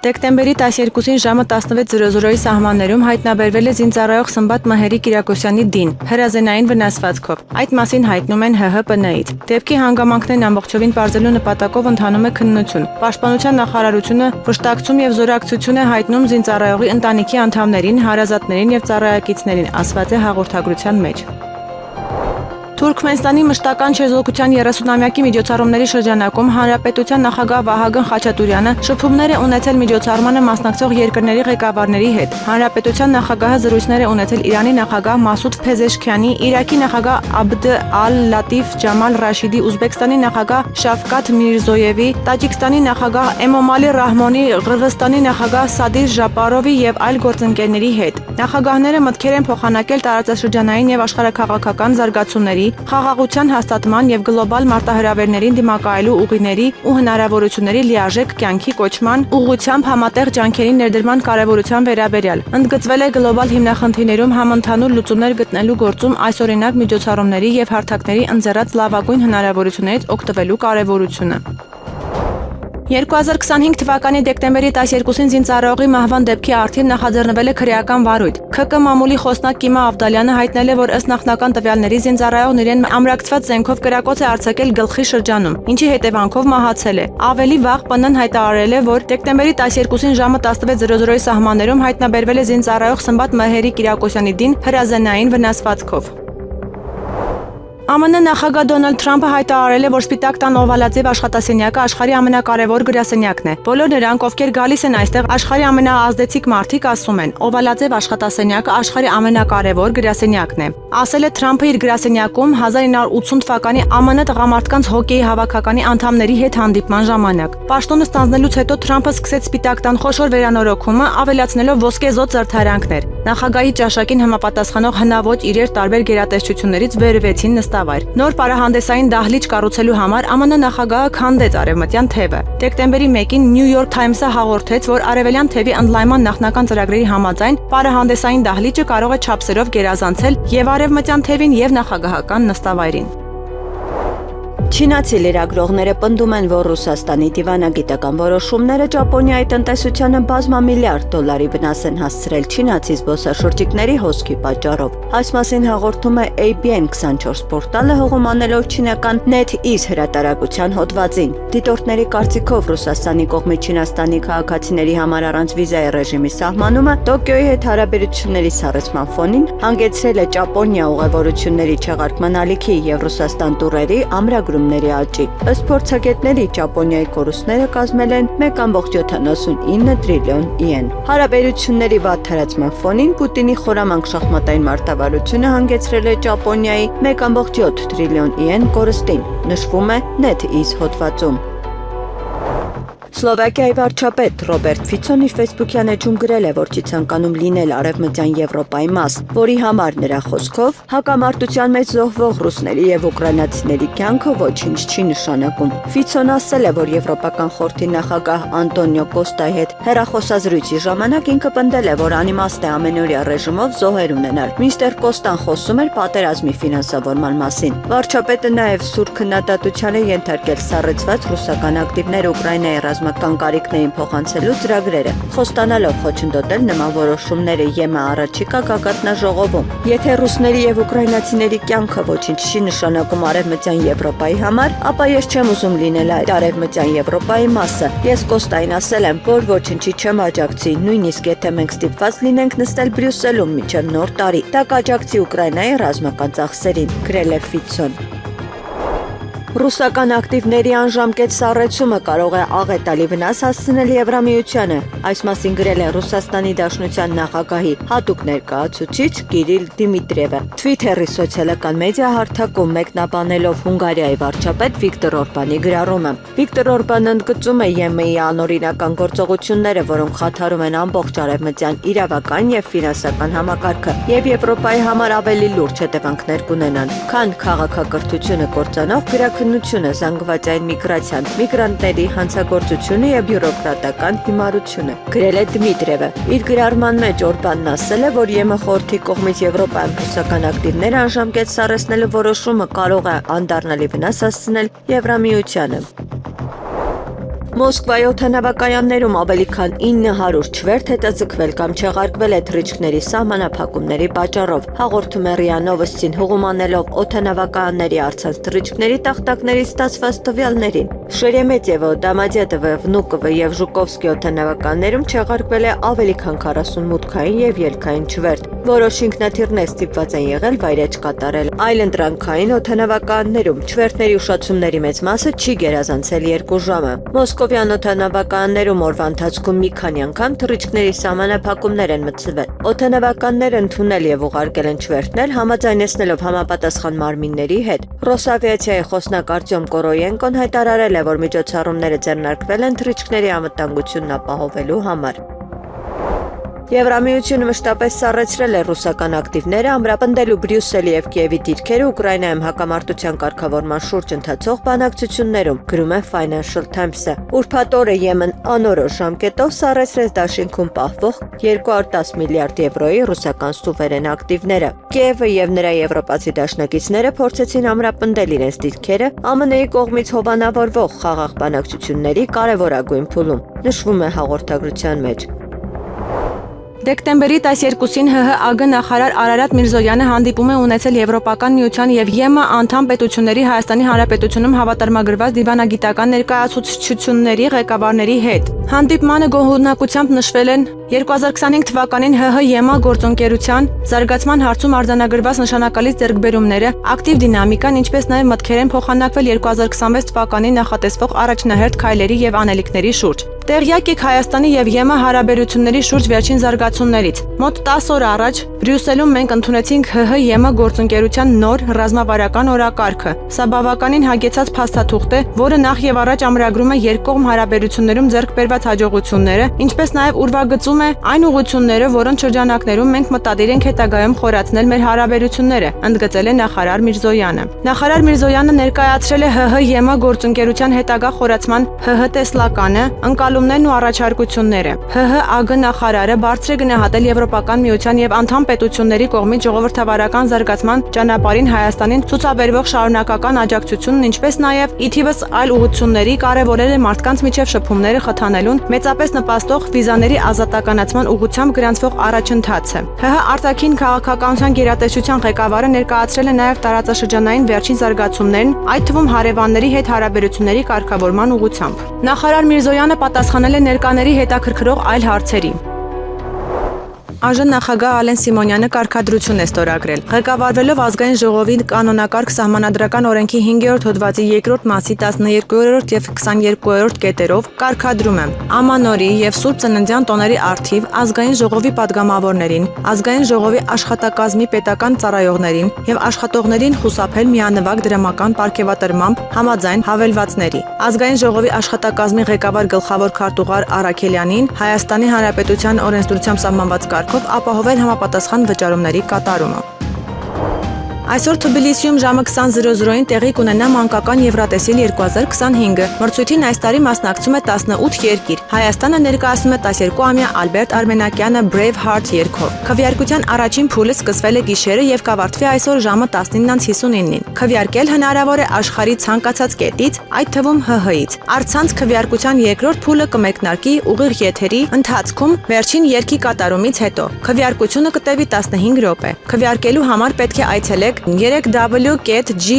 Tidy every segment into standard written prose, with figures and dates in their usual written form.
Դեկտեմբերի 12-ին ժամը 16:00-ի սահմաններում հայտնաբերվել է զինծառայող Սմբատ Մհերի Կիրակոսյանի դին, հրազենային վնասվածքով։ Այդ մասին հայտնում են ՀՀՊՆ-ից։ Դեպքի հանգամանքներն ամբողջովին պարզելու նպատակով ընթանում է քննություն։ Պաշտպանության նախարարությունը վշտակցում եւ զորակցություն է հայտնում զինծառայողի ընտանիքի անդամներին, հարազատներին եւ ծառայակիցներին, ասված է հաղորդագրության մեջ։ Թուրքմենստանի մշտական չեզոքության 30-ամյակի միջոցառումների շրջանակում Հանրապետության նախագահ Վահագն Խաչատուրյանը շփումներ է ունեցել միջոցառմանը մասնակցող երկրների ղեկավարների հետ։ Հանրապետության նախագահը զրույցներ է ունեցել Իրանի նախագահ Մասուդ Փեզեշքյանի, Իրաքի նախագահ Աբդ ալ-Լատիֆ Ջամալ Ռաշիդի, Ուզբեկստանի նախագահ Շավկաթ Միրզոյևի, Տաջիկստանի նախագահ Էմոմալի Ռահմոնի, Ղրղստանի նախագահ Սադիր Ժապարովի եւ այլ գործընկերների հետ։ Նախագահները մտքեր են փոխանակել տարածաշրջանային եւ աշխարհաքաղաքական զարգացումների, խաղաղության հաստատման եւ գլոբալ մարտահրավերներին դիմակայելու ուղիների ու հնարավորությունների լիարժեք կյանքի կոչման ուղղությամբ համատեղ ջանքերի ներդրման կարեւորության վերաբերյալ։ Ընդգծվել է գլոբալ հիմնախնդիրներում համընդհանուր լուծումներ գտնելու գործում այսօրինակ միջոցառումների եւ հարթակների ընձեռած լավագույն հնարավորություններից օգտվելու կարեւորությունը։ 2025 թվականի դեկտեմբերի 12-ին զինծառայողի մահվան դեպքի առթիվ նախաձեռնվել է քրեական վարույթ։ ՔԿ մամուլի խոսնակ Կիմա Ավդալյանը հայտնել է, որ ըստ նախնական տվյալների զինծառայողն իրեն ամրակցված զենքով կրակոց է արձակել գլխի շրջանում, ինչի հետևանքով մահացել է։ Ավելի վաղ ՊՆ-ն հայտարարել է, որ դեկտեմբերի 12-ին ժամը 16:00-ի սահմաններում հայտնաբերվել է զինծառայող Սմբատ Մհերի Կիրակոսյանի դին հրազենային վնասվածքով։ ԱՄՆ նախագահ Դոնալդ Թրամփը հայտարարել է, որ Սպիտակ տան օվալաձև աշխատասենյակը աշխարհի ամենակարևոր գրասենյակն է։ Բոլոր նրանք, ովքեր գալիս են այստեղ, աշխարհի ամենաազդեցիկ մարդիկ ասում են, օվալաձև աշխատասենյակը աշխարհի ամենակարևոր գրասենյակն է։ Ասել է Թրամփը իր գրասենյակում 1980 թվականի ԱՄՆ տղամարդկանց հոկեյի հավաքականի անդամների հետ հանդիպման ժամանակ։ Պաշտոնը ստանձնելուց հետո Թրամփը սկսեց Սպիտակ տան խոշոր վերանորոգումը, ավելացնելով ոսկեզօծ զարդարանքներ։ Նախագահի ճաշակին համապատասխանող հնաոճ իրեր տարբեր գերատեսչություններից վերևեցին նստավայր։ Նոր պարահանդեսային դահլիճ կառուցելու համար ԱՄՆ նախագահը քանդեց արևմտյան թևը։ Դեկտեմբերի 1-ին New York Times-ը հաղորդեց, որ արևելյան թևի ընդլայնման նախնական ծրագրերի համաձայն պարահանդեսային դահլիճը կարող է չափսերով գերազանցել եւ արևմտյան թևին եւ նախագահական նստավայրին։ Չինացի լրագրողները պնդում են, որ Ռուսաստանի դիվանագիտական որոշումները Ճապոնիայի տնտեսությանը բազմամիլիարդ դոլարի վնաս են հասցրել չինացի զբոսաշրջիկների հոսքի պատճառով։ Այս մասին հաղորդում է ABN24 պորտալը հողում անելով չինական NetEase հրատարակության հոդվածին։ Դիտորդների կարծիքով Ռուսաստանի կողմից Չինաստանի քաղաքացիների համար առանց վիզայի ռեժիմի սահմանումը Տոկիոյի հետ հարաբերությունների սառեցման ֆոնին հանգեցրել է Ճապոնիա ուղևորությունների չեղարկման ալիքի եւ Ռուսաստան տուրերի ամրագրում աճի։ Ըստ փորձագետների Ճապոնիայի կորուստները կազմել են 1.79 տրիլիոն իեն։ Հարաբերությունների վատ թարացման ֆոնին Պուտինի խորամանկ շախմատային մարտավարությունը հանգեցրել է Ճապոնիայի 1.7 տրիլիոն իեն կորստին, նշվում է NetEase հոդվածում։ Սլովակիայի վարչապետ Ռոբերտ Ֆիցոն իր ֆեյսբուքյան էջում գրել է, որ չի ցանկանում լինել Արևմտյան Եվրոպայի մաս, որի համար նրա խոսքով հակամարտության մեջ զոհվող ռուսների եւ ուկրաինացիների կյանքը ոչինչ չի նշանակում։ Ֆիցոն ասել է, որ Եվրոպական խորհրդի նախագահ Անտոնիո Կոստայի հետ հեռախոսազրույցի ժամանակ ինքը պնդել է, որ անիմաստ է ամենօրյա ռեժիմով զոհեր ունենալ։ Մինչդեռ Կոստան խոսում էր պատերազմի ֆինանսավորման մասին։ Վարչապետը նաեւ սուր քննադատության է ենթարկել սառեցված ռուսական ակտիվներ Ուկրաինայի ռազմական կարիքներին փոխանցելու ծրագրերը, խոստանալով խոչընդոտել նման որոշումները ԵՄ առաջիկա գագաթնաժողովում։ Եթե ռուսների եւ ուկրաինացիների կյանքը ոչինչ չի նշանակում Արևմտյան Եվրոպայի համար, ապա ես չեմ ուզում լինել այդ Արևմտյան Եվրոպայի մասը։ Ես Կոստային ասել եմ, որ ոչինչի չեմ աջակցի, նույնիսկ եթե մենք ստիպված լինենք նստել Բրյուսելում մինչև նոր տարի։ Դա կաջակցի Ուկրաինայի ռազմական ծախսերին, գրել է Ֆիցոն։ Ռուսական ակտիվների անժամկետ սառեցումը կարող է աղետալի վնաս հասցնել Եվրամիությանը։ Այս մասին գրել է Ռուսաստանի Դաշնության նախագահի հատուկ ներկայացուցիչ Կիրիլ Դիմիտրիևը Twitter-ի սոցիալական մեդիա հարթակում մեկնաբանելով Հունգարիայի վարչապետ Վիկտոր Օրբանի գրառումը։ Վիկտոր Օրբանը ընդգծում է ԵՄ-ի անօրինական գործողությունները, որոնք խաթարում են ամբողջ արևմտյան իրավական եւ ֆինանսական համակարգը եւ Եվրոպայի համար ավելի լուրջ հետևանքներ կունենան, քան քաղաքակրթությունը կործանող գրաքննությունը, զանգվածային միգրացիան, միգրանտների հանցագործությունը եւ բյուրոկրատական հիմարությունը, գրել է Դմիտրիևը։ Իր գրառման մեջ Օրբանն ասել է, որ ԵՄ խորհրդի կողմից Եվրոպայում ռուսական ակտիվներ անժամկետ սառեցնելու որոշումը կարող է անդառնալի վնաս հասցնել Եվրամիությանը։ Մոսկվայի օդանավակայաններում ավելի քան 900 չվերթ հետաձգվել կամ չեղարկվել է թռիչքների սահմանափակումների պատճառով, հաղորդում է ՌԻԱ Նովոստին հուղում անելով օդանավակայանների առցանց թռիչքների տախտակներից ստացված տվյալներին։ Շերեմետյևո, Դամադյատովը, Վնուկովը եւ Ժուկովսկի օդանավակայաններում չեղարկվել է ավելի քան 40 մուտքային եւ ելքային չվերթ։ Որոշ ինքնաթիռներ ստիպված են եղել վայրէջք կատարել։ Այլընտրանքային օդանավակայաններում չվերթների ուշացումների մեծ մասը չի գերազանցել 2 ժամը։ Մոսկովյան օդանավակայաններում օրվա ընթացքում մի քանի անգամ թռիչքների սահմանափակումներ են մտցվել։ Օդանավականները ընդունել եւ ուղարկել են չվերթներ համաձայնեցնելով համապատասխան մարմինների հետ։ Ռոսավիացիայի խոսնակ Արտյոմ Կորոյենկոն հայտարարել է, որ միջոցառումները ձեռնարկվել են թռիչքների անվտանգությունն ապահովելու համար։ Եվրամիությունը մշտապես սառեցրել է ռուսական ակտիվները ամրապնդելու Բրյուսելի եւ Կիևի դիրքերը Ուկրաինայում հակամարտության կարգավորման շուրջ ընթացող բանակցություններում, գրում է Financial Times-ը։ Ուրբաթ օրը Եմեն անորոշ ժամկետով սառեցրեց դաշինքում պահվող 210 միլիարդ եվրոյի ռուսական սուվերեն ակտիվները։ Կիևը եւ նրա եվրոպացի դաշնակիցները փորձեցին ամրապնդել իրենց դիրքերը ԱՄՆ-ի կողմից հովանավորվող խաղաղ բանակցությունների կարևորագույն փուլում, նշվում է հաղորդագրության մեջ։ Դեկտեմբերի 12-ին ՀՀԱԳ նախարար Արարատ Միրզոյանը հանդիպում է ունեցել Եվրոպական միության եւ ԵՄ անդամ պետությունների Հայաստանի Հանրապետությունում հավատարմագրված դիվանագիտական ներկայացուցչությունների ղեկավարների հետ։ Հանդիպմանը գոհունակությամբ նշվել են 2025 թվականին ՀՀ-ԵՄ գործընկերության զարգացման հարցում արձանագրված նշանակալից ձեռքբերումները, ակտիվ դինամիկան, ինչպես նաև մտքեր են փոխանակվել 2026 թվականին նախատեսվող առաջնահերթ քայլերի եւ անելիքների շուրջ։ Տեղյակ եք Հայաստանի եւ ԵՄ հարաբերությունների շուրջ վերջին զարգացումներից։ Մոտ 10 օր առաջ Բրյուսելում մենք ընդունեցինք ՀՀ-ԵՄ գործընկերության նոր ռազմավարական օրակարգը։ Սա բավականին հագեցած փաստաթուղթ է, որը նախ եւ առաջ ամրագրում է երկկողմ հարաբերություններում ձեռք բերված հաջողությունները, ինչպես նաև ուրվագծում է այն ուղղությունները, որոնց շրջանակներում մենք մտադիր ենք հետագայում խորացնել մեր հարաբերությունները, ընդգծել է նախարար Միրզոյանը։ Նախարար Միրզոյանը ներկայացրել է ՀՀ-ԵՄ գործընկերության հետագա խորացման ՀՀ տեսլականը, ընկալումներն ու առաջարկությունները։ ՀՀԱԳ նախարարը բարձր է գնահատել Եվրոպական միության եւ անդամ պետությունների կողմից ժողովրդավարական զարգացման ճանապարհին Հայաստանին ցուցաբերվող շարունակական աջակցությունն, ինչպես նաև ի թիվս այլ ուղղությունների կարևորել է մարդկանց միջև շփումները խթանելուն մեծապես նպաստող վիզաների ազատականացման ուղղությամբ գրանցվող առաջընթացը։ ՀՀ արտաքին քաղաքականության գերատեսչության ղեկավարը ներկայացրել է նաև տարածաշրջանային վերջին զարգացումներն, այդ թվում հարևանների հետ հարաբերությունների կարգավորման ուղղությամբ։ Նախարար Միրզոյանը պատասխանել է ներկաների հետաքրքրող այլ հարցերի։ ԱԺ նախագահ Ալեն Սիմոնյանը կարգադրություն է ստորագրել։ Ղեկավարվելով ազգային ժողովի կանոնակարգ սահմանադրական օրենքի 5-րդ հոդվածի 2-րդ մասի 12-րդ եւ 22-րդ կետերով կարգադրում է Ամանորի եւ Սուրբ Ծննդյան տոների առթիվ ազգային ժողովի падգամավորներին, ազգային ժողովի աշխատակազմի պետական ծառայողներին եւ աշխատողներին խուսափել միանվագ դրամական պարգևատրմամբ համաձայն հավելվածների։ Ազգային ժողովի աշխատակազմի ղեկավար գլխավոր քարտուղար Արաքելյանին Հայաստանի Հանրապետության օրենսդրությամբ սահմանված կարգով ապահովել համապատասխան վճարումների կատարումը։ Այսօր Թբիլիսիում ժամը 20:00-ին տեղի կունենա մանկական Եվրատեսիլ 2025-ը։ Մրցույթին այս տարի մասնակցում է 18 երկիր։ Հայաստանը ներկայացնում է 12-ամյա Ալբերտ Արմենակյանը Brave Heart երգով։ Քվեարկության առաջին փուլը սկսվել է գիշերը եւ կավարտվի այսօր ժամը 19:59-ին։ Քվեարկել հնարավոր է աշխարհի ցանկացած կետից, այդ թվում ՀՀ-ից։ Առցանց քվեարկության երկրորդ փուլը կմեկնարկի ուղիղ եթերի ընթացքում վերջին երգի կատարումից հետո։ Քվեարկությունը կտևի 15 րոպե։ Քվեարկելու համար պետք է այցելեք 3w.gesc.tv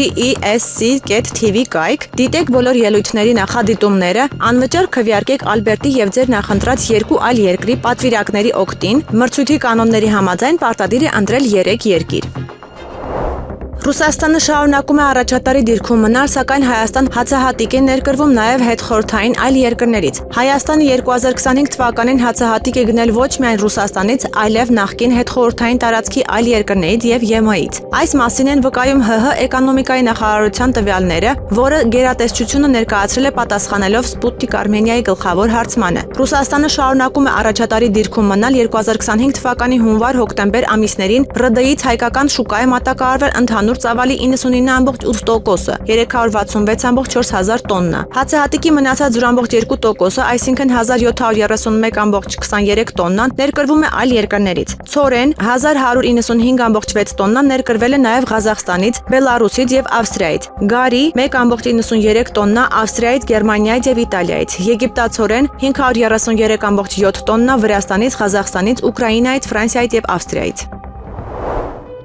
կայք, դիտեք բոլոր ելույթների նախադիտումները, անվճար քվեարկեք Ալբերտի եւ ձեր նախընտրած երկու այլ երկրի պատվիրակների օգտին, մրցույթի կանոնների համաձայն պարտադիր է ընտրել 3 երկիր։ Ռուսաստանը շարունակում է առաջատարի դիրքում մնալ, սակայն Հայաստան հացահատիկ է ներկրվում նաև հետխորհրդային այլ երկրներից։ Հայաստանը 2025 թվականին հացահատիկ է գնել ոչ միայն Ռուսաստանից, այլև նախկին հետխորհրդային տարածքի այլ երկրներից եւ ԵՄ-ից։ Այս մասին են վկայում ՀՀ էկոնոմիկայի նախարարության տվյալները, որը գերատեսչությունը ներկայացրել է պատասխանելով Sputnik Armenia-ի գլխավոր հարցմանը։ Ռուսաստանը շարունակում է առաջատարի դիրքում մնալ 2025 թվականի հունվար-հոկտեմբեր ամիսներին ՌԴ-ից հայկական շուկա է մատակարարվել ընդհանուր նուրբ ծավալի 99.8%-ը, 366.400 տոննա։ Հացահատիկի մնացած 0.2%-ը, այսինքն 1731.23 տոննան ներկրվում է այլ երկրներից։ Ցորեն 1195.6 տոննան ներկրվել է նաև Ղազախստանից, Բելարուսից եւ Ավստրիայից։ Գարի 1.93 տոննա Ավստրիայից, Գերմանիայից եւ Իտալիայից։ Եգիպտացորեն 533.7 տոննա Վրաստանից, Ղազախստանից, Ուկրաինայից, Ֆրանսիայից եւ Ավստրիայից։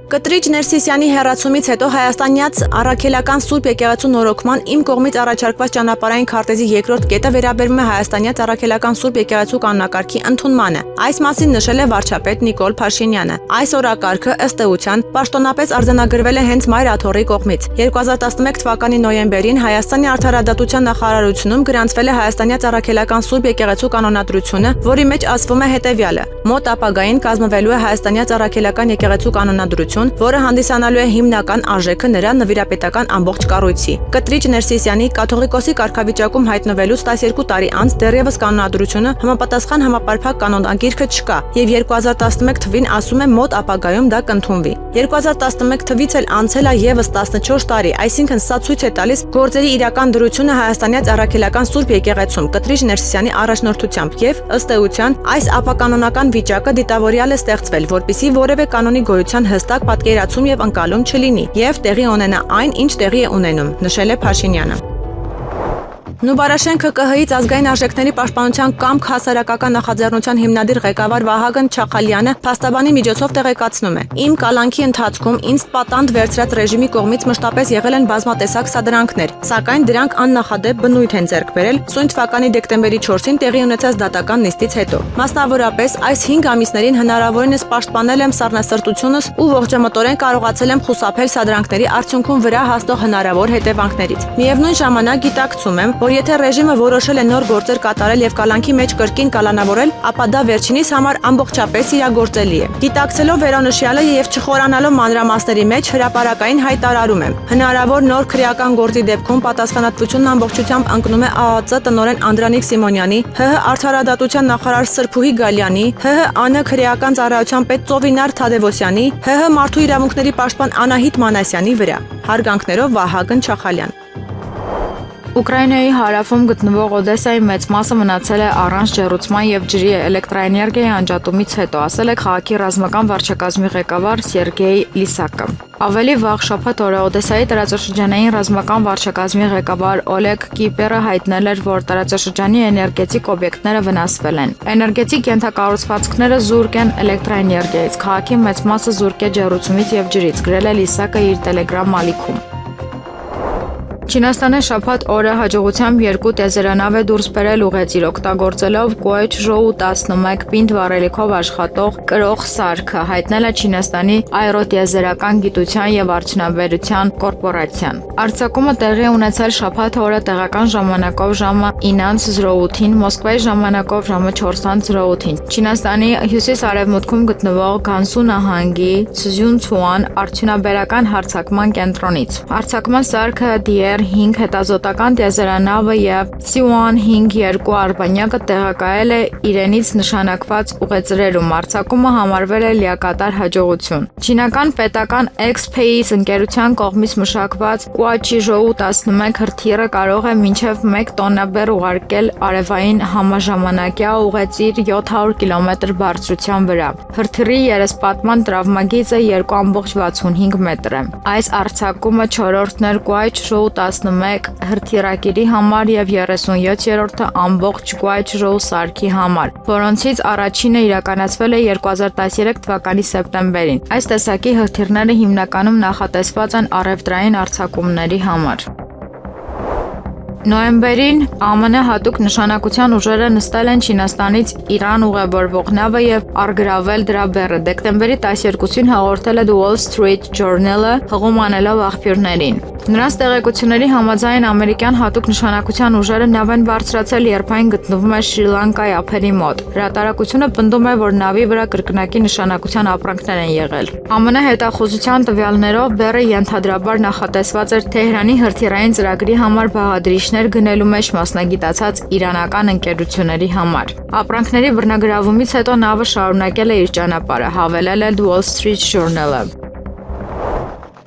Կտրիչ Ներսիսյանի հեռացումից հետո հայաստանյաց առաքելական Սուրբ եկեղեցու նորոգման իմ կողմից առաջարկված ճանապարհային քարտեզի երկրորդ կետը վերաբերում է հայաստանյաց առաքելական Սուրբ եկեղեցու կանոնակարգի ընդունմանը։ Այս մասին նշել է վարչապետ Նիկոլ Փաշինյանը։ Այս օրակարգը ըստ էության պաշտոնապես արձանագրվել է հենց Մայր Աթոռի կողմից։ 2011 թվականի նոյեմբերին Հայաստանի արդարադատության նախարարությունում գրանցվել է հայաստանյաց առաքելական Սուրբ եկեղեցու կանոնադրությունը, որի մեջ ասվում է հետևյալը. մոտ ապագային կազմվելու է հայաստանյաց առաքելական եկեղեցու կանոնադրություն, որը հանդիսանալու է հիմնական արժեքը նրա նվիրապետական ամբողջ կառույցի։ Կտրիչ Ներսիսյանի կաթողիկոսի կարգավիճակում հայտնվելուց 12 տարի անց դեռևս կանոնադրությունը համապատասխան համապարփակ կանոնագիրքը չկա եւ 2011 թվին ասում է մոտ ապագայում դա կընդունվի։ 2011 թվից էլ անցել է եւս 14 տարի, այսինքն սա ցույց է տալիս գործերի իրական դրությունը հայաստանյաց առաքելական Սուրբ եկեղեցում Կտրիչ Ներսիսյանի առաջնորդությամբ եւ ըստ էության այս ապականոնական վիճակը դիտավորյալ է ստեղծվել, որպեսզի որևէ կանոնի գոյության հստակ պատկերացում եւ ընկալում չլինի եւ տեղի ունենա այն, ինչ տեղի է ունենում, նշել է Փաշինյանը։ Նուբարաշեն ՔԿՀ-ից ազգային արժեքների պաշտպանության կամք հասարակական նախաձեռնության հիմնադիր ղեկավար Վահագն Չախալյանը փաստաբանի միջոցով տեղեկացնում է. Իմ կալանքի ընթացքում ինձ պատանդ վերցրած ռեժիմի կողմից մշտապես եղել են բազմատեսակ սադրանքներ, սակայն դրանք աննախադեպ բնույթ են ձեռք բերել սույն թվականի դեկտեմբերի 4-ին տեղի ունեցած դատական նիստից հետո։ Մասնավորապես այս 5 ամիսներին հնարավորինս պաշտպանել եմ սառնասրտությունս ու ողջամտորեն կարողացել եմ խուսափել սադրանքների արդյունքում վրա հասնող հնարավոր հետևանքներից։ Միևնույն ժամանակ գիտակցում եմ, որ եթե ռեժիմը որոշել է նոր գործեր կատարել եւ կալանքի մեջ կրկին կալանավորել, ապա դա վերջինիս համար ամբողջապես իրագործելի է։ Գիտակցելով վերոնշյալը եւ չխորանալով մանրամասների մեջ հրապարակային հայտարարում եմ. հնարավոր նոր քրեական գործի դեպքում պատասխանատվությունն ամբողջությամբ ընկնում է ԱԱԾ տնօրեն Անդրանիկ Սիմոնյանի, ՀՀ արդարադատության նախարար Սրփուհի Գալյանի, ՀՀ ԱՆ քրեական ծառայության պետ Ծովինար Թադևոսյանի, ՀՀ մարդու իրավունքների պաշտպան Անահիտ Մանասյանի վրա։ Հարգանքներով Վահագն Չախալյան։ Ուկրաինայի հարավում գտնվող Օդեսայի մեծ մասը մնացել է առանց ջեռուցման եւ ջրի էլեկտրաէներգիայի անջատումից հետո, ասել է քաղաքի ռազմական վարչակազմի ղեկավար Սերգեյ Լիսակը։ Ավելի վաղ շաբաթ օրը Օդեսայի տարածաշրջանային ռազմական վարչակազմի ղեկավար Օլեգ Կիպերը հայտնել էր, որ տարածաշրջանի էներգետիկ օբյեկտները վնասվել են։ Էներգետիկ ենթակառուցվածքները զուրկ են էլեկտրաէներգիայից, քաղաքի մեծ մասը զուրկ է ջեռուցումից եւ ջրից, գրել է Լիսակը իր Telegram ալիքում։ Չինաստանը շաբաթ օրը հաջողությամբ 2 տիեզերանավ է դուրս բերել ուղեծիր օգտագործելով Kuaizhou 11 պինդ վառելիքով աշխատող կրող սարքը, հայտնել է Չինաստանի աերոտիեզերական գիտության եւ արդյունաբերության կորպորացիան։ Արձակումը տեղի ունեցել շաբաթ օրը տեղական ժամանակով ժամը 9:08-ին, Մոսկվայի ժամանակով ժամը 4:08-ին։ Չինաստանի հյուսիս-արևմուտքում գտնվող Գանսու նահանգի Ցզյունցուան արդյունաբերական հարձակման կենտրոնից։ Հարձակման սարքը DR-5 հետազոտական տիեզերանավը եւ Siwan-5-2 արբանյակը տեղակայել է իրենից նշանակված ուղեծրերում։ Արձակումը համարվել է լիակատար հաջողություն։ Չինական պետական X-Space ընկերության կողմից մշակված Kuaizhou 11 հրթիռը կարող է մինչև 1 տոննաբեռ ուղարկել արևային համաժամանակյա ուղեծիր 700 կիլոմետր բարձրության վրա։ Հրթիռի երեսպատման տրավմագիծը 2.65 մետր է։ Այս արձակումը 4-րդն էր Kuaizhou 11 հրթիռակիրի համար եւ 37-րդը ամբողջ Kuaizhou սարքի համար, որոնցից առաջինը իրականացվել է 2013 թվականի սեպտեմբերին։ Այս տեսակի հրթիռները հիմնականում նախատեսված են առևտրային արձակումների համար։ Նոյեմբերին ԱՄՆ հատուկ նշանակության ուժերը նստել են Չինաստանից Իրան ուղևորվող նավը եւ առգրավել դրա բեռը։ Դեկտեմբերի 12-ին հաղորդել է The Wall Street Journal-ը, հղում անելով աղբյուրներին։ Նրանց տեղեկությունների համաձայն ամերիկյան հատուկ նշանակության ուժերը նավ են բարձրացել, երբ այն գտնվում է Շրի Լանկայի ափերի մոտ։ Հրատարակությունը պնդում է, որ նավի վրա կրկնակի նշանակության ապրանքներ են եղել։ ԱՄՆ հետախուզության տվյալներով բեռը ենթադրաբար նախատեսված էր Թեհրանի հրթիռային ծրագրի համար բաղադրիչներ գնելու մեջ մասնագիտացած իրանական ընկերությունների համար։ Ապրանքների բռնագրավումից հետո նավը շարունակել է իր ճանապարհը, հավելել է The Wall Street Journal-ը։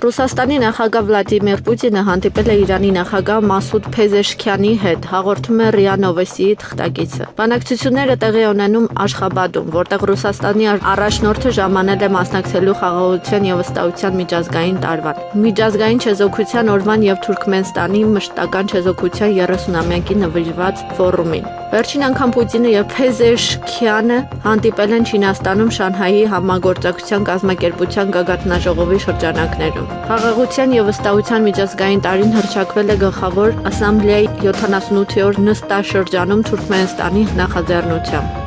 Ռուսաստանի նախագահ Վլադիմիր Պուտինը հանդիպել է Իրանի նախագահ Մասուդ Փեզեշքյանի հետ, հաղորդում է ՌԻԱ Նովոստիի թղթակիցը։ Բանակցությունները տեղի ունենում Աշխաբադում, որտեղ Ռուսաստանի առաջնորդը ժամանել է մասնակցելու Խաղաղության եւ վստահության միջազգային տարվան, միջազգային չեզոքության օրվան եւ Թուրքմենստանի մշտական չեզոքության 30-ամյակի նվիրված ֆորումին։ Վերջին անգամ Պուտինը եւ Փեզեշքյանը հանդիպել են Չինաստանում Շանհայի համագործակցության կազմակերպության գագաթնաժողովի շրջանակներում։ Խաղաղության եւ վստահության միջազգային տարին հռչակվել է Գլխավոր ասամբլեայի 78-րդ նստաշրջանում Թուրքմենստանի նախաձեռնությամբ։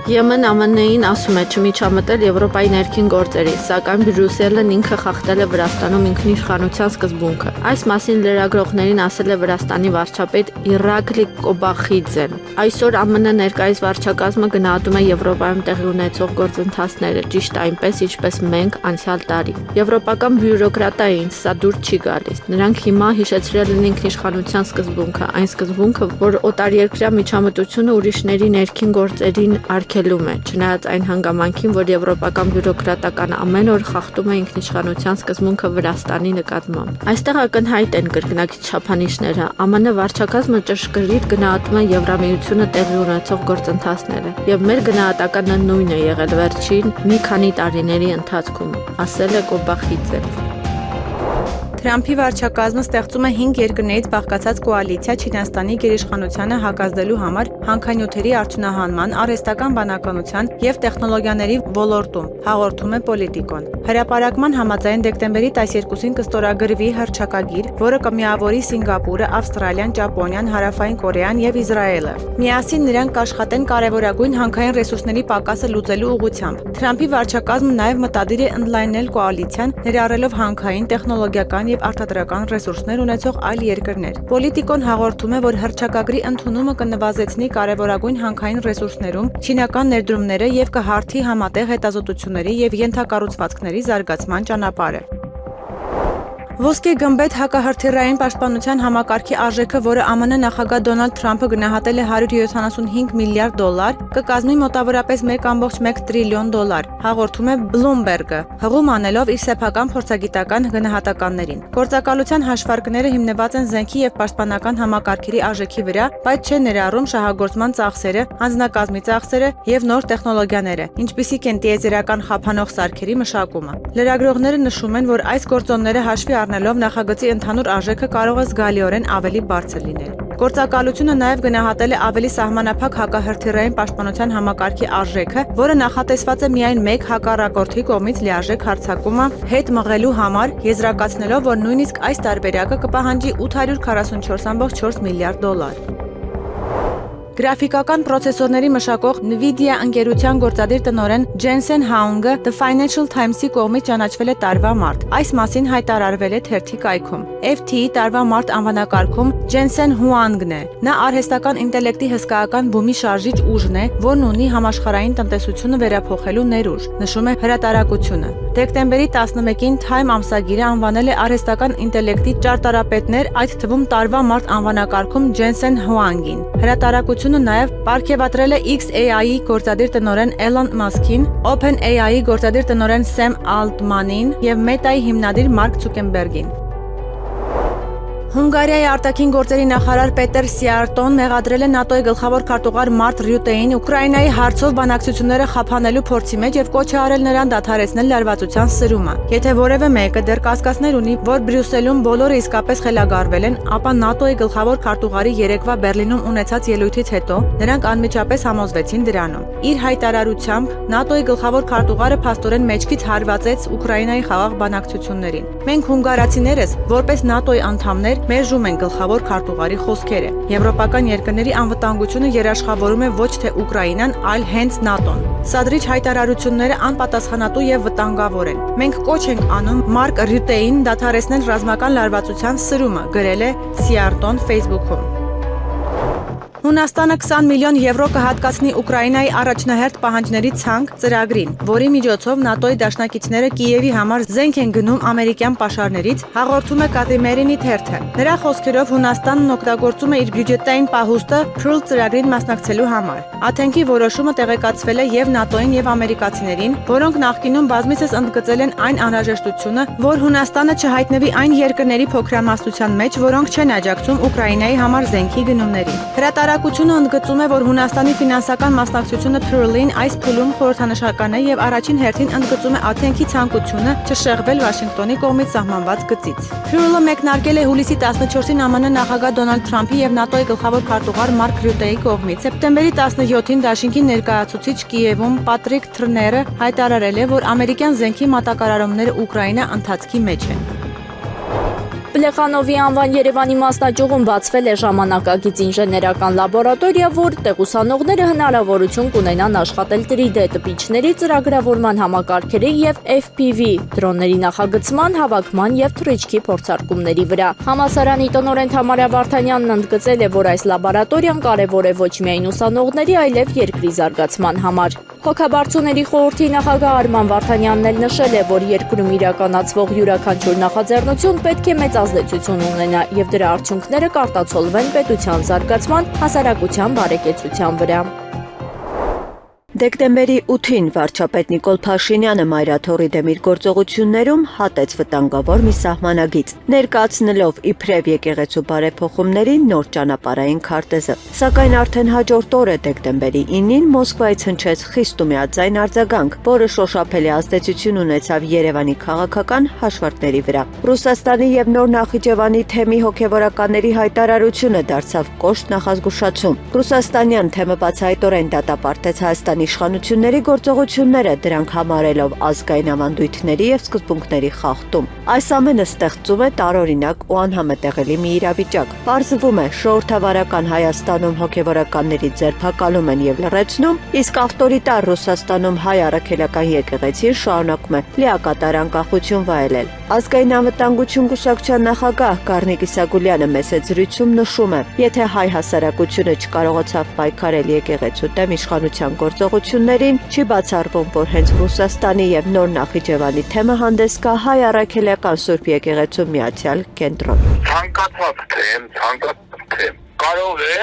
Եմեն ԱՄՆ-ին ասում է չմիջամտել Եվրոպայի ներքին գործերի, սակայն Բրյուսելն ինքը խախտել է Վրաստանում ինքնիշխանության սկզբունքը։ Այս մասին լրագրողներին ասել է Վրաստանի վարչապետ Իրակլի Կոբախիձեն։ Այսօր ԱՄՆ ներկայիս վարչակազմը գնահատում է Եվրոպայում տեղի ունեցող գործընթացները, ճիշտ այնպես, ինչպես մենք անցյալ տարի։ Եվրոպական բյուրոկրատային սա դուր չի գալիս։ Նրանք հիմա հիշեցրել են ինքնիշխանության սկզբունքը, այն սկզբունքը, որ օտարերկրյա միջամտությունը ուրիշների ներքին գործերին արգելում է, չնայած այն հանգամանքին, որ եվրոպական բյուրոկրատական ամեն օր խախտում է ինքնիշխանության սկզբունքը Վրաստանի նկատմամբ։ Այստեղ ակնհայտ են կրկնակի չափանիշները։ ԱՄՆ վարչակազմը ճշգրիտ գնահատում է Եվրամիությունը տեղի ունեցող գործընթացները, եւ մեր գնահատականը նույնն է եղել վերջին մի քանի տարիների ընթացքում, ասել է Կոբախիձեն։ Թրամփի վարչակազմը ստեղծում է 5 երկրներից բաղկացած կոալիցիա Չինաստանի գերիշխանությանը հակազդելու համար հանքանյութերի արդյունահանման, արհեստական բանականության եւ տեխնոլոգիաների ոլորտում, հաղորդում է Պոլիտիկոն։ Հրապարակման համաձայն դեկտեմբերի 12-ին կստորագրվի հռչակագիր, որը կմիավորի Սինգապուրը, Ավստրալիան, Ճապոնիան, Հարավային Կորեան եւ Իսրայելը։ Միասին նրանք կաշխատեն կարևորագույն հանքային ռեսուրսների պակասը լուծելու ուղղությամբ։ Թրամփի վարչակազմը նաեւ մտադիր է ընդլայնել կոալիցիան, ներառելով հանքային, տեխնոլոգիական եւ արտադրական ռեսուրսներ ունեցող այլ երկրներ։ Պոլիտիկոն հաղորդում է, որ հռչակագրի ընդունումը կնվազեցնի կարևորագույն հանքային ռեսուրսներում չինական ներդրումները եւ կհարթի համատեղ հետազոտությունների եւ ենթակառուցվածքների զարգացման ճանապարհը։ Ոսկե գմբեթ հակահրթիռային պաշտպանության համակարգի արժեքը, որը ԱՄՆ նախագահ Դոնալդ Թրամփը գնահատել է $175 միլիարդ, կկազմի մոտավորապես $1.1 տրիլիոն, հաղորդում է Bloomberg-ը, հղում անելով իր սեփական փորձագիտական գնահատականներին։ Գործակալության հաշվարկները հիմնված են զենքի եւ պաշտպանական համակարգերի արժեքի վրա, բայց չեն ներառում շահագործման ծախսերը, հանձնակազմի ծախսերը եւ նոր տեխնոլոգիաները, ինչպիսիք են տիեզերական խափանող սարքերի մշակումը։ Լրագրողները նշում են, որ այս գործոնները հաշվի առնելով նախագծի ընդհանուր արժեքը կարող է զգալիորեն ավելի բարձր լինել։ Գործակալությունը նաև գնահատել է ավելի սահմանափակ հակահրթիռային պաշտպանության համակարգի արժեքը, որը նախատեսված է միայն մեկ հակառակորդի կողմից լիարժեք հարձակումը հետ մղելու համար, եզրակացնելով, որ նույնիսկ այս տարբերակը կպահանջի $844.4 միլիարդ։ Գրաֆիկական պրոցեսորների մշակող Nvidia ընկերության գործադիր տնօրեն Ջենսեն Հաունգը The Financial Times-ի կողմից ճանաչվել է տարվա մարտ։ Այս մասին հայտարարվել է թերթի կայքում։ FT-ի տարվա մարտ անվանակարգում Ջենսեն Հուանգն է։ Նա արհեստական ինտելեկտի հսկայական բումի շարժիչ ուժն է, որն ունի համաշխարհային տնտեսությունը վերափոխելու ներուժ, նշում է հրատարակությունը։ Դեկտեմբերի 11-ին Time ամսագիրը անվանել է արհեստական ինտելեկտի ճարտարապետներ, այդ թվում տարվա մարտ անվանակարգում Ջենսեն Հուանգին։ Հրատարակությունը նաև պարգևատրել է XAI-ի գործադիր տնօրեն Էլոն Մասքին, OpenAI-ի գործադիր տնօրեն Սեմ Ալտմանին եւ Meta-ի հիմնադիր Մարկ Ցուկերբերգին։ Հունգարիայի արտաքին գործերի նախարար Պետեր Սիարտոն մեղադրել է ՆԱՏՕ-ի գլխավոր քարտուղար Մարկ Ռյուտեին Ուկրաինայի հարցով բանակցությունները խափանելու փորձի մեջ եւ կոչ է արել նրան դադարեցնել լարվածության սրումը։ Եթե որևէ մեկը դեռ կասկածներ ունի, որ Բրյուսելում բոլորը իսկապես խելագարվել են, ապա ՆԱՏՕ-ի գլխավոր քարտուղարի երեկվա Բերլինում ունեցած ելույթից հետո նրանք անմիջապես համոզվեցին դրանում։ Իր հայտարարությամբ ՆԱՏՕ-ի գլխավոր քարտուղարը փաստորեն մեջքից հարվածեց Ուկրաինայի խաղաղ բանակցություններին։ Մենք հունգարացիներս, որպես ՆԱՏՕ-ի անդամներ, մերժում են գլխավոր քարտուղարի խոսքերը։ Եվրոպական երկրների անվտանգությունը երաշխավորում է ոչ թե Ուկրաինան, այլ հենց ՆԱՏՕ-ն։ Սադրիչ հայտարարությունները անպատասխանատու եւ վտանգավոր են։ Մենք կոչ ենք անում Մարկ Ռյուտեին դադարեցնել ռազմական լարվածության սրումը, գրել է Սիարտոն Facebook-ում։ Հունաստանը 20 միլիոն եվրո կհատկացնի Ուկրաինայի առաջնահերթ պահանջների ցանկ ծրագրին, որի միջոցով ՆԱՏՕ-ի դաշնակիցները Կիևի համար զենք են գնում ամերիկյան պաշարներից, հաղորդում է Կատիմերինի թերթը։ Նրա խոսքերով Հունաստանն օգտագործում է իր բյուջետային պահուստը Pearl ծրագրին մասնակցելու համար։ Աթենքի որոշումը տեղեկացվել է եւ ՆԱՏՕ-ին եւ ամերիկացիներին, որոնք նախկինում բազմիցս ընդգծել են այն անհրաժեշտությունը, որ Հունաստանը չհայտնվի այն երկրների փոքրամասնության մեջ, որոնք չեն աջակցում Ուկրաինայի համար զենքի գնումներին։ Հրատարակությունը ընդգծում է, որ Հունաստանի ֆինանսական մասնակցությունը Pearl-ին այս փուլում խորհրդանշական է եւ առաջին հերթին ընդգծում է Աթենքի ցանկությունը չշեղվել Վաշինգտոնի կողմից սահմանված գծից։ Pearl-ը մեկնարկել է հուլիսի 14-ին ԱՄՆ նախագահ Դոնալդ Թրամփի եւ ՆԱՏՕ-ի գլխավոր քարտուղար Մարկ Ռյուտեի կողմից։ Սեպտեմբերի 17-ին Դաշինքի ներկայացուցիչ Կիևում Պատրիկ Թրները հայտարարել է, որ ամերիկյան զենքի մատակարարումները Ուկրաինա ընթացքի մեջ են։ Պլեխանովի անվան Երևանի մասնաճյուղում բացվել է ժամանակակից ինժեներական լաբորատորիա, որտեղ ուսանողները հնարավորություն կունենան աշխատել 3D տպիչների ծրագրավորման համակարգերի եւ FPV դրոնների նախագծման, հավաքման եւ թռիչքի փորձարկումների վրա։ Համալսարանի տնօրեն Թամարա Վարդանյանն ընդգծել է, որ այս լաբորատորիան կարևոր է ոչ միայն ուսանողների, այլև երկրի զարգացման համար։ Հոգաբարձուների խորհրդի նախագահ Արման Վարդանյանն էլ նշել է, որ երկրում իրականացվող յուրաքանչյուր նախաձեռնություն պետք է մեծ ազդեցություն ունենա եւ դրա արդյունքները կարտացոլվեն պետության զարգացման, հասարակության բարեկեցության վրա։ Դեկտեմբերի 8-ին վարչապետ Նիկոլ Փաշինյանը Մայրաթոռի դեմ իր գործողություններում հատեց վտանգավոր մի սահմանագիծ, ներկայացնելով իբրև եկեղեցու բարեփոխումների նոր ճանապարհային քարտեզը։ Սակայն արդեն հաջորդ օրը դեկտեմբերի 9-ին Մոսկվայից հնչեց խիստ ու միաձայն արձագանք, որը շոշափելի ազդեցություն ունեցավ Երևանի քաղաքական հաշվարկների վրա։ Ռուսաստանի եւ Նոր Նախիջևանի թեմի հոգեվորականների հայտարարությունը դարձավ կոշտ նախազգուշացում։ Ռուսաստանյան թեմը բացահայտորեն դատապարտեց Հայաստանի իշխանությունների գործողությունները, դրանք համարելով ազգային ավանդույթների եւ սկզբունքների խախտում։ Այս ամենը ստեղծում է տարօրինակ ու անհամատեղելի մի իրավիճակ։ Պարզվում է, ժողովրդավարական Հայաստանում հոգեվորականների ձերբակալում են եւ լռեցնում, իսկ ավտորիտար Ռուսաստանում հայ առաքելական եկեղեցին շարունակում է լիակատար անկախություն վայելել։ Ազգային անվտանգություն կուսակցության նախագահ Գառնիկ Իսագուլյանը մեծ զրույցում նշում է, եթե հայ հասարակությունը չկարողացավ պայքարել եկեղեցու դեմ իշխանության գործողություններին, չի բացառվում, որ հենց Ռուսաստանի եւ Նոր Նախիջևանի թեմը հանդես գա հայ առաքելական Սուրբ եկեղեցու միացյալ կենտրոն։ Ցանկացած թեմ կարող է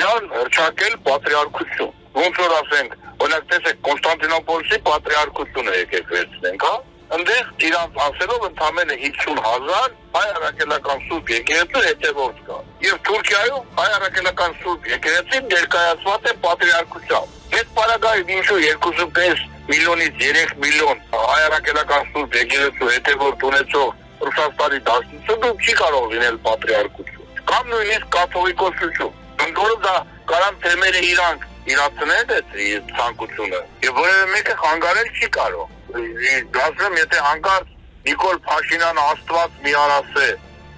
իրան հրճակել պատրիարքություն։ Ոնց որ ասենք, օրինակ տեսեք Կոնստանտինոպոլի պատրիարքությունը եկեք վերցնենք, հա։ Այնտեղ իրանց ասելով ընդամենը 50,000 հայ առաքելական Սուրբ եկեղեցու հետևորդ կա։ Եվ Թուրքիայում հայ առաքելական Սուրբ եկեղեցին ներկայացված է պատրիարքությամբ։ Այդ պարագայում ինչու 2.5 միլիոնից 3 միլիոն հայ առաքելական Սուրբ եկեղեցու հետևորդ ունեցող Ռուսաստանի դաշնությունը չի կարող լինել պատրիարքություն։ Կամ նույնիսկ կաթողիկոսություն։ Ընդորը դա կարան թեմերը իրանք իրացնել այդ ցանկությունը։ Եվ որևէ մեկը խանգարել չի կարող։ Դասում եթե հանկարծ Նիկոլ Փաշինյանը Աստված միարասե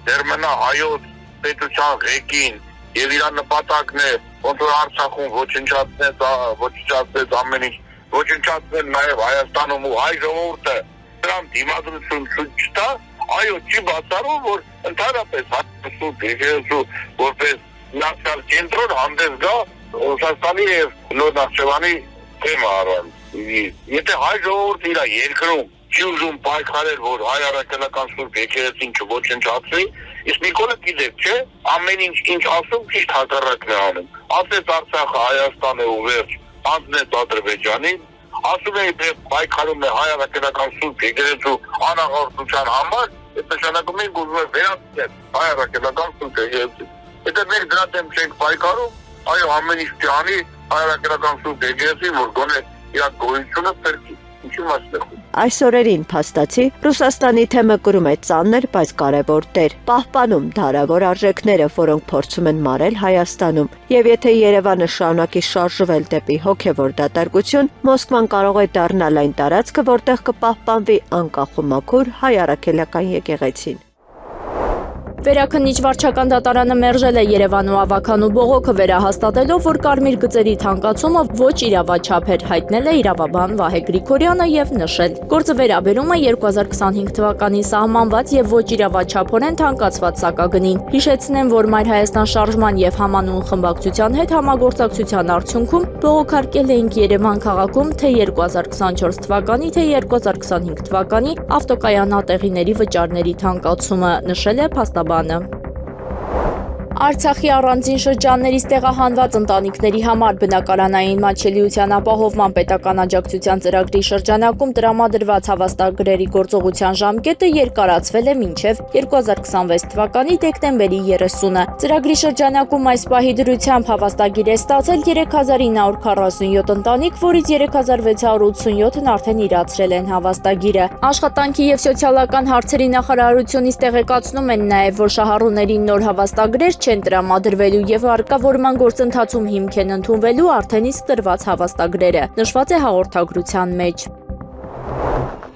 դեռ մնա հայոց պետության ղեկին եւ իր նպատակն է ոնց որ Արցախում ոչնչացնել ամեն ինչ, ոչնչացնել նաեւ Հայաստանում ու հայ ժողովուրդը դրան դիմադրություն չտա, այո, չի բացառում, որ ընդհանրապես Սուրբ եկեղեցու որպես միացյալ կենտրոն հանդես գա Ռուսաստանի եւ Նոր Նախիջևանի թեմը առանց։ Եթե հայ ժողովուրդը իր երկրում չի ուզում պայքարել, որ հայ առաքելական Սուրբ եկեղեցին չոչնչացվի, իսկ Նիկոլը գիտեք, չէ, ամեն ինչ ասում ճիշտ հակառակն է անում։ Ասեց Արցախը Հայաստան է ու վերջ, հանձնեց Ադրբեջանին, ասում է պայքարում է հայ առաքելական Սուրբ եկեղեցու անաղորդության համար, այդ նշանակում է ուզում է վերացնել հայ առաքելական Սուրբ եկեղեցին։ Եթե մենք դրա դեմ չենք պայքարում, այո, ամեն ինչ ճանի հայ առաքելական Սուրբ եկեղեցին, որ գոնե իր գոյությունը փրկի։ Ինչու մասն է։ Այս օրերին փաստացի Ռուսաստանի թեմը կրում է ծանր, բայց կարևոր դեր, պահպանում դարավոր արժեքները, որոնք փորձում են մարել Հայաստանում։ Եվ եթե Երևանը շարունակի շարժվել դեպի հոգևոր դատարկություն, Մոսկվան կարող է դառնալ այն տարածքը, որտեղ կպահպանվի անկախ ու մաքուր հայ առաքելական եկեղեցին։ Վերաքննիչ վարչական դատարանը մերժել է Երևանու ավականու բողոքը վերահաստատելով, որ կարմիր գծերի թանկացումը ոչ իրավաչափ էր, հայտնել է իրավաբան Վահե Գրիգորյանը եւ նշել. Գործը վերաբերում է 2025 թվականին սահմանված եւ ոչ իրավաչափորեն թանկացված սակագնին։ Հիշեցնեմ, որ Մայր Հայաստան շարժման եւ համանուն խմբակցության հետ համագործակցության արդյունքում բողոքարկել էինք Երևան քաղաքում թե 2024 թվականի, թե 2025 թվականի ավտոկայանատեղիների վճարների թանկացումը, նշել է փաստաբանը։ Արցախի առանձին շրջաններից տեղահանված ընտանիքների համար բնակարանային մատչելիության ապահովման պետական աջակցության ծրագրի շրջանակում տրամադրված հավաստագրերի գործողության ժամկետը երկարացվել է մինչև 2026 թվականի դեկտեմբերի 30-ը։ Ծրագրի շրջանակում այս պահի դրությամբ հավաստագիր է ստացել 3947 ընտանիք, որից 3687-ն արդեն իրացրել են հավաստագիրը։ Աշխատանքի եւ սոցիալական հարցերի նախարարությունից տեղեկացնում են նաեւ, որ շահառուներին նոր հավաստագրեր չեն տրամադրվելու եւ արկավորման գործընթացում հիմք են ընդունվելու արդեն իսկ տրված հավաստագրերը, նշված է հաղորդագրության մեջ։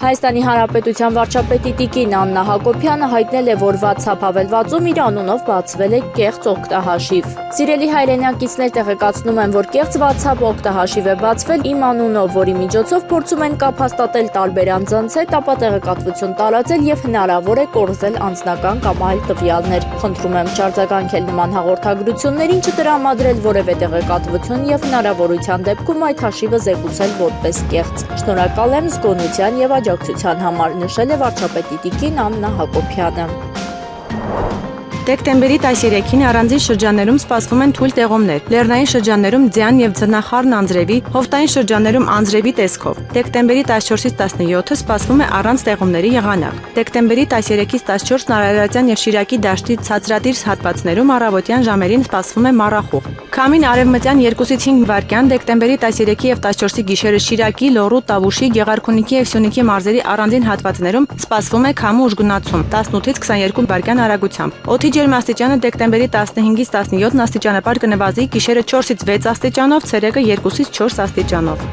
Հայաստանի Հանրապետության վարչապետի տիկին Աննա Հակոբյանը հայտնել է, որ WhatsApp հավելվածում իր անունով բացվել է կեղծ օգտահաշիվ։ Սիրելի հայրենակիցներ, տեղեկացնում եմ, որ կեղծ WhatsApp օգտահաշիվ է բացվել իմ անունով, որի միջոցով փորձում են կապ հաստատել տարբեր անձանց հետ, ապա տեղեկատվություն տարածել եւ հնարավոր է կորզել անձնական կամ այլ տվյալներ։ Խնդրում եմ չարձագանքել նման հաղորդագրություններին, չտրամադրել որևէ տեղեկատվություն եւ հնարավորության դեպքում այդ հաշիվը զեկուցել որպես կեղծ։ Շնորհակալ եմ զգոնության եւ աջակցության համար, նշել է վարչապետի տիկին Աննա Հակոբյանը։ Դեկտեմբերի 13-ին առանձին շրջաններում սպասվում են թույլ տեղումներ։ Լեռնային շրջաններում ձյան եւ ձնախառն անձրևի, հովտային շրջաններում անձրևի տեսքով։ Դեկտեմբերի 14-ից 17-ը սպասվում է առանց տեղումների եղանակ։ Դեկտեմբերի 13-ից 14-ն Արարատյան եւ Շիրակի դաշտի ցածրադիր հատվածներում առավոտյան ժամերին սպասվում է մառախուղ։ Քամին արևմտյան 2-ից 5 վայրկյան դեկտեմբերի 13-ի եւ 14-ի գիշերը Շիրակի, Լոռու, Տավուշի, Գեղարքունիքի եւ Սյունիքի մարզերի առանձին հատվածներում սպասվում է քամու ուժգնացում 18-ից 22 վայրկյան արագությամբ։ Օդի ջերմաստիճանը դեկտեմբերի 15-ից 17 աստիճանապար կնվազի, գիշերը 4-ից 6 աստիճանով, ցերեկը 2-ից 4 աստիճանով։